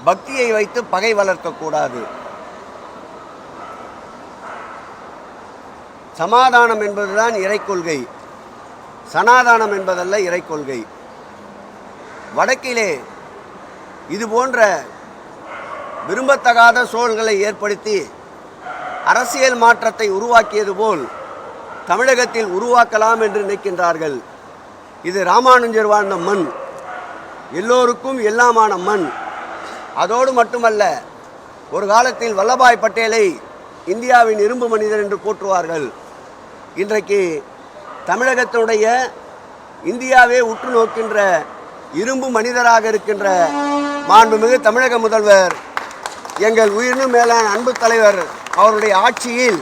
பக்தியை வைத்து பகை வளர்க்கக்கூடாது. சமாதானம் என்பதுதான் இறைக்கொள்கை, சனாதானம் என்பதல்ல இறைக்கொள்கை. வடக்கிலே இது போன்ற விரும்பத்தகாத சூழல்களை ஏற்படுத்தி அரசியல் மாற்றத்தை உருவாக்கியது போல் தமிழகத்தில் உருவாக்கலாம் என்று நினைக்கின்றார்கள். இது ராமானுஜர் வாழ்ந்த மண், எல்லோருக்கும் எல்லாமான மண். அதோடு மட்டுமல்ல, ஒரு காலத்தில் வல்லபாய் பட்டேலை இந்தியாவின் இரும்பு மனிதர் என்று போற்றுவார்கள். இன்றைக்கு தமிழகத்தினுடைய இந்தியாவே உற்று நோக்கின்ற இரும்பு மனிதராக இருக்கின்ற மாண்புமிகு தமிழக முதல்வர் எங்கள் உயிரினும் மேலான அன்பு தலைவர் அவருடைய ஆட்சியில்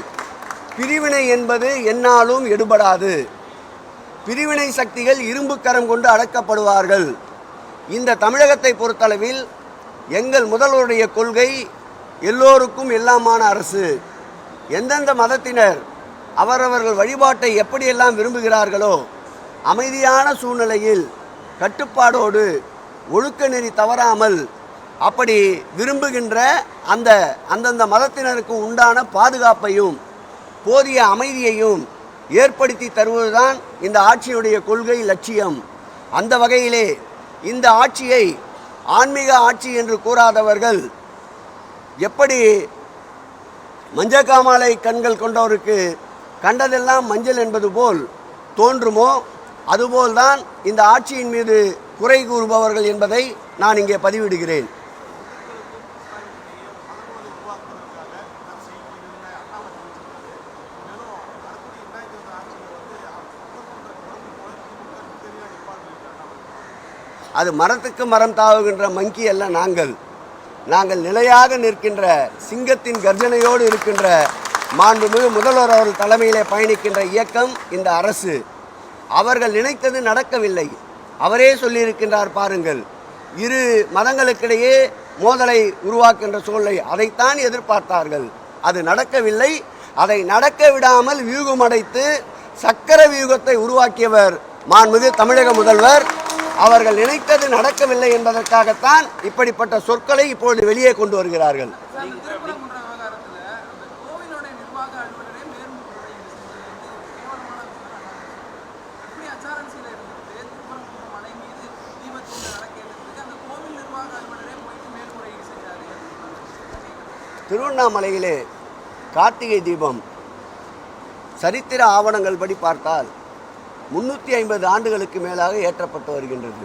பிரிவினை என்பது எந்நாளும் எடுபடாது. பிரிவினை சக்திகள் இரும்பு கரம் கொண்டு அடக்கப்படுவார்கள். இந்த தமிழகத்தை பொறுத்தளவில் எங்கள் முதல்வருடைய கொள்கை எல்லோருக்கும் எல்லாமான அரசு. எந்தெந்த மதத்தினர் அவரவர்கள் வழிபாட்டை எப்படியெல்லாம் விரும்புகிறார்களோ அமைதியான சூழ்நிலையில் கட்டுப்பாடோடு ஒழுக்க நெறி தவறாமல் அப்படி விரும்புகின்ற அந்தந்த மதத்தினருக்கு உண்டான பாதுகாப்பையும் போதிய அமைதியையும் ஏற்படுத்தி தருவதுதான் இந்த ஆட்சியுடைய கொள்கை லட்சியம். அந்த வகையிலே இந்த ஆட்சியை ஆன்மீக ஆட்சி என்று கூறாதவர்கள் எப்படி மஞ்சக்காமாலை கண்கள் கொண்டவருக்கு கண்டதெல்லாம் மஞ்சள் என்பது போல் தோன்றுமோ அதுபோல்தான் இந்த ஆட்சியின் மீது குறை கூறுபவர்கள் என்பதை நான் இங்கே பதிவிடுகிறேன். அது மரத்துக்கு மரம் தாவுகின்ற மங்கி அல்ல. நாங்கள் நிலையாக நிற்கின்ற சிங்கத்தின் கர்ஜனையோடு இருக்கின்ற மாண்புமிகு முதல்வர் அவர்கள் தலைமையிலே பயணிக்கின்ற இயக்கம் இந்த அரசு. அவர்கள் நினைத்தது நடக்கவில்லை. அவரே சொல்லியிருக்கின்றார் பாருங்கள், இரு மதங்களுக்கிடையே மோதலை உருவாக்கின்ற சூழலை அதைத்தான் எதிர்பார்த்தார்கள். அது நடக்கவில்லை. அதை நடக்க விடாமல் வியூகமடைத்து சக்கர வியூகத்தை உருவாக்கியவர் மாண்புமிகு தமிழக முதல்வர். அவர்கள் நினைத்தது நடக்கவில்லை என்பதற்காகத்தான் இப்படிப்பட்ட சொற்களை இப்பொழுது வெளியே கொண்டு வருகிறார்கள். திருவண்ணாமலையிலே கார்த்திகை தீபம் சரித்திர ஆவணங்கள் படி பார்த்தால் 350 ஆண்டுகளுக்கு மேலாக ஏற்றப்பட்டு வருகின்றது.